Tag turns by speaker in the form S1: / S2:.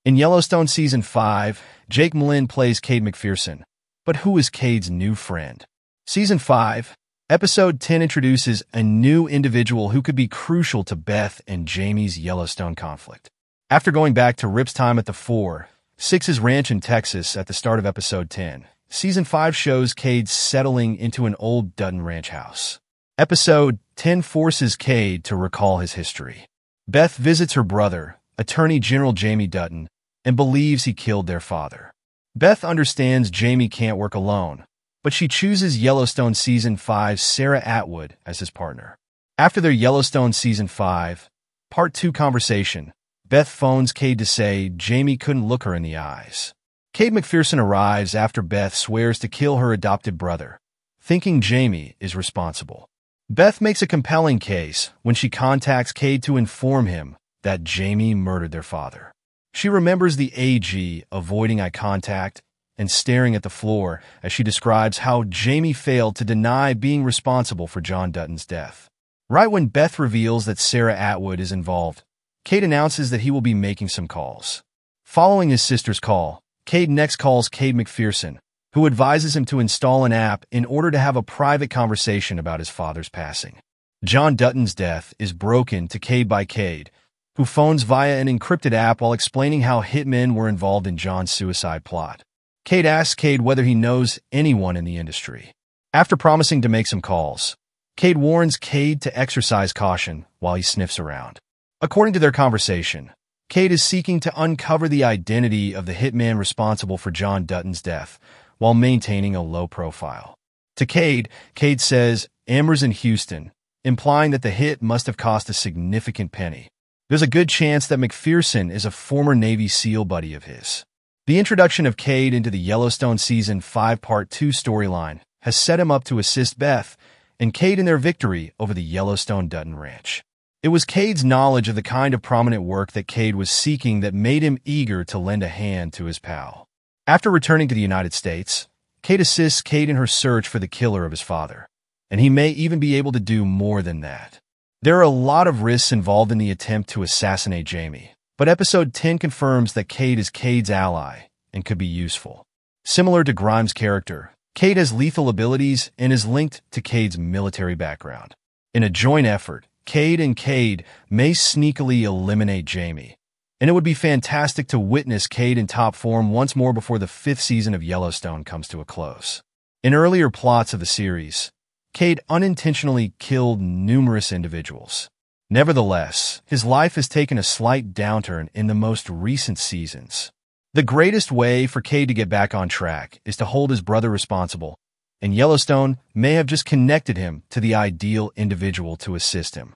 S1: In Yellowstone Season 5, Jake Malin plays Cade McPhereson. But who is Cade's new friend? Season 5, Episode 10 introduces a new individual who could be crucial to Beth and Jamie's Yellowstone conflict. After going back to Rip's time at the 4-6's ranch in Texas at the start of Episode 10, Season 5 shows Cade settling into an old Dutton ranch house. Episode 10 forces Cade to recall his history. Beth visits her brother, Attorney General Jamie Dutton, and believes he killed their father. Beth understands Jamie can't work alone, but she chooses Yellowstone Season 5's Sarah Atwood as his partner. After their Yellowstone Season 5, Part 2 conversation, Beth phones Cade to say Jamie couldn't look her in the eyes. Cade McPhereson arrives after Beth swears to kill her adopted brother, thinking Jamie is responsible. Beth makes a compelling case when she contacts Cade to inform him that Jamie murdered their father. She remembers the AG avoiding eye contact and staring at the floor as she describes how Jamie failed to deny being responsible for John Dutton's death. Right when Beth reveals that Sarah Atwood is involved, Cade announces that he will be making some calls. Following his sister's call, Cade next calls Cade McPhereson, who advises him to install an app in order to have a private conversation about his father's passing. John Dutton's death is broken to Cade by Cade, who phones via an encrypted app while explaining how hitmen were involved in John's suicide plot. Cade asks Cade whether he knows anyone in the industry. After promising to make some calls, Cade warns Cade to exercise caution while he sniffs around. According to their conversation, Cade is seeking to uncover the identity of the hitman responsible for John Dutton's death while maintaining a low profile. To Cade, Cade says Amber's in Houston, implying that the hit must have cost a significant penny. There's a good chance that McPhereson is a former Navy SEAL buddy of his. The introduction of Cade into the Yellowstone Season 5 Part 2 storyline has set him up to assist Beth and Cade in their victory over the Yellowstone Dutton Ranch. It was Cade's knowledge of the kind of prominent work that Cade was seeking that made him eager to lend a hand to his pal. After returning to the United States, Cade assists Cade in her search for the killer of his father, and he may even be able to do more than that. There are a lot of risks involved in the attempt to assassinate Jamie, but Episode 10 confirms that Cade is Cade's ally and could be useful. Similar to Grimes' character, Cade has lethal abilities and is linked to Cade's military background. In a joint effort, Cade and Cade may sneakily eliminate Jamie, and it would be fantastic to witness Cade in top form once more before the 5th season of Yellowstone comes to a close. In earlier plots of the series, Cade unintentionally killed numerous individuals. Nevertheless, his life has taken a slight downturn in the most recent seasons. The greatest way for Cade to get back on track is to hold his brother responsible, and Yellowstone may have just connected him to the ideal individual to assist him.